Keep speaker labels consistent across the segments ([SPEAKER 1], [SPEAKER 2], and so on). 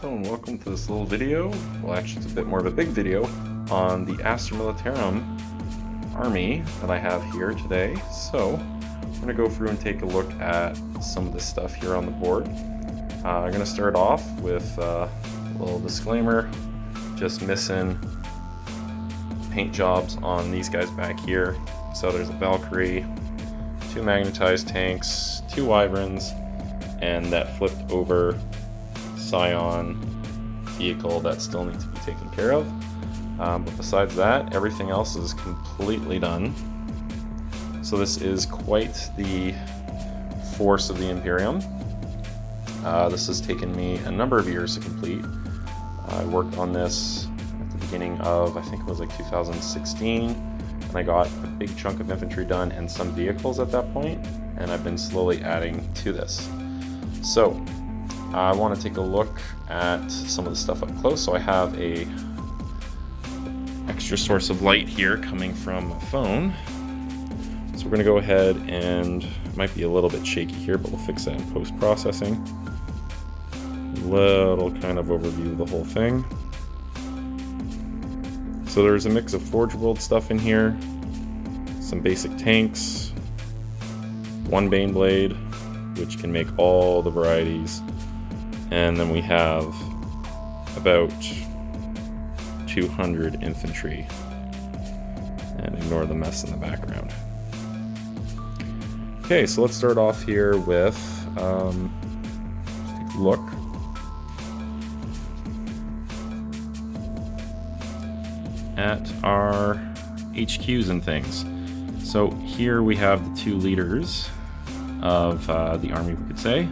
[SPEAKER 1] Hello and welcome to this little video, well actually it's a bit more of a big video, on the Astra Militarum army that I have here today. So I'm going to go through and take a look at some of this stuff here on the board. I'm going to start off with a little disclaimer, just missing paint jobs on these guys back here. So there's a Valkyrie, 2 magnetized tanks, 2 wyverns, and that flipped over Scion vehicle that still needs to be taken care of. But besides that, everything else is completely done. So this is quite the force of the Imperium. This has taken me a number of years to complete. I worked on this at the beginning of, I think it was like 2016, and I got a big chunk of infantry done and some vehicles at that point, and I've been slowly adding to this. So I want to take a look at some of the stuff up close. So I have a extra source of light here coming from a phone. So we're going to go ahead and, it might be a little bit shaky here, but we'll fix that in post-processing. Little kind of overview of the whole thing. So there's a mix of Forge World stuff in here, some basic tanks, 1 Baneblade, which can make all the varieties. And then we have about 200 infantry. And ignore the mess in the background. Okay, so let's start off here with take a look. At our HQs and things. So here we have the 2 leaders of the army, we could say.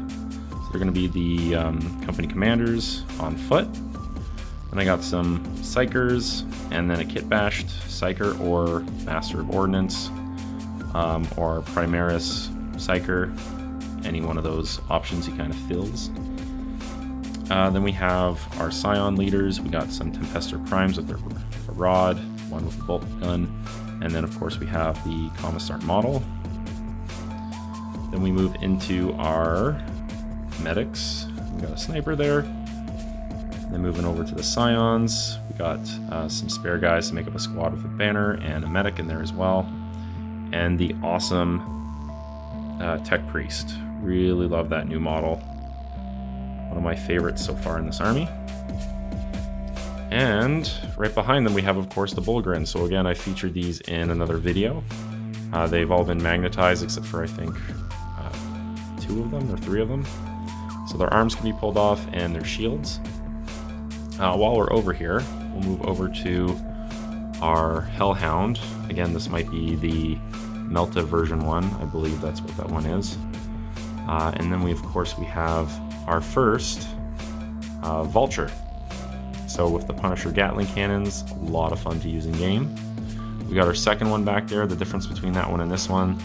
[SPEAKER 1] They're going to be the company commanders on foot. And I got some psychers, and then a kit-bashed psycher or master of ordnance, or primaris psycher. Any one of those options he kind of fills. Then we have our Scion leaders. We got some Tempester primes with their rod, one with a bolt gun, and then of course we have the Commissar model. Then we move into our medics. We got a sniper there. Then moving over to the Scions, we got some spare guys to make up a squad with a banner and a medic in there as well. And the awesome Tech Priest. Really love that new model. One of my favorites so far in this army. And right behind them we have, of course, the Bullgrin. So again, I featured these in another video. They've all been magnetized except for, I think, 2 of them or 3 of them. So their arms can be pulled off and their shields. While we're over here, we'll move over to our Hellhound. Again, this might be the Melta version 1. I believe that's what that one is. And then we have our first Vulture. So with the Punisher Gatling cannons, a lot of fun to use in game. We got our second one back there. The difference between that one and this one,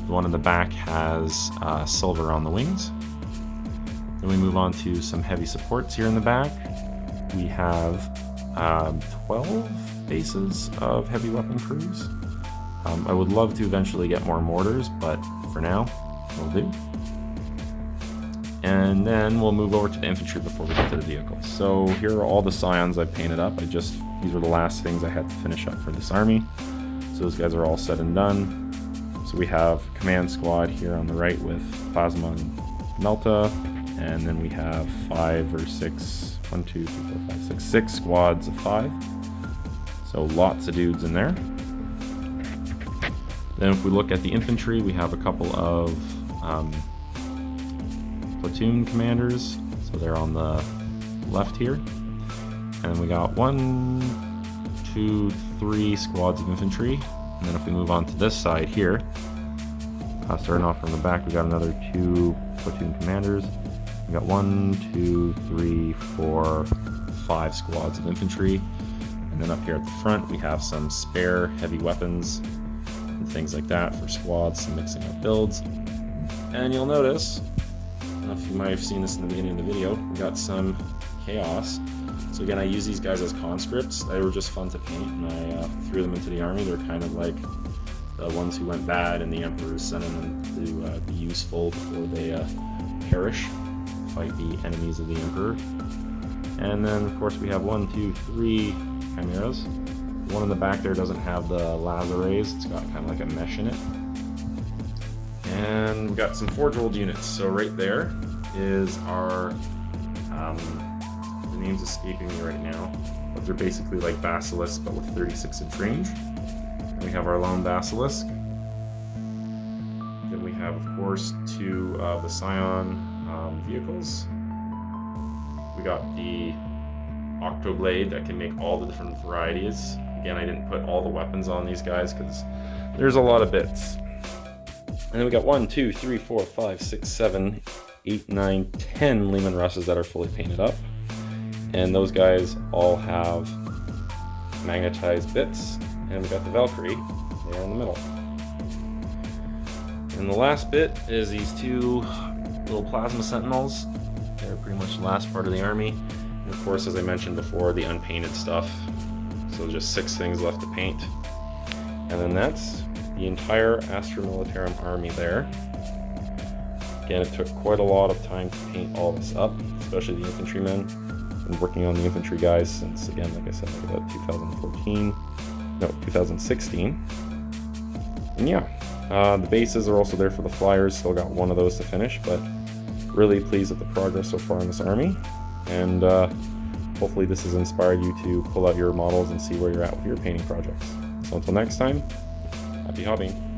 [SPEAKER 1] the one in the back has silver on the wings. Then we move on to some heavy supports here in the back. We have 12 bases of heavy weapon crews. I would love to eventually get more mortars, but for now, will do. And then we'll move over to the infantry before we get to the vehicles. So here are all the Scions I've painted up. These were the last things I had to finish up for this army. So those guys are all said and done. So we have command squad here on the right with Plasma and Melta. And then we have 5 or 6, 1, 2, 3, 4, 5, 6, 6 squads of 5. So lots of dudes in there. Then if we look at the infantry, we have a couple of platoon commanders. So they're on the left here. And we got 1, 2, 3 squads of infantry. And then if we move on to this side here, starting off from the back, we got another 2 platoon commanders. We got 1, 2, 3, 4, 5 squads of infantry. And then up here at the front, we have some spare heavy weapons and things like that for squads, some mixing up builds. And you'll notice, I don't know if you might have seen this in the beginning of the video, we got some chaos. So again, I use these guys as conscripts. They were just fun to paint, and I threw them into the army. They're kind of like the ones who went bad, and the Emperor's sending them to be useful before they perish, fight the enemies of the Emperor. And then of course we have 1, 2, 3 chimeras. The one in the back there doesn't have the laser rays, it's got kind of like a mesh in it. And we've got some forge rolled units. So right there is our, the name's escaping me right now, but they're basically like basilisks but with 36-inch range. And we have our lone basilisk. Then we have, of course, 2 of the Scion vehicles. We got the Octoblade that can make all the different varieties. Again, I didn't put all the weapons on these guys because there's a lot of bits. And then we got 1, 2, 3, 4, 5, 6, 7, 8, 9, 10 Lehman Russes that are fully painted up. And those guys all have magnetized bits. And we got the Valkyrie there in the middle. And the last bit is these 2 little plasma sentinels. They're pretty much the last part of the army. And of course, as I mentioned before, the unpainted stuff. So just 6 things left to paint. And then that's the entire Astra Militarum army there. Again, it took quite a lot of time to paint all this up, especially the infantrymen. Been working on the infantry guys since, again, like I said, like about 2016. And yeah, the bases are also there for the flyers. Still got 1 of those to finish, but really pleased with the progress so far in this army. And hopefully this has inspired you to pull out your models and see where you're at with your painting projects. So until next time, happy hobbying.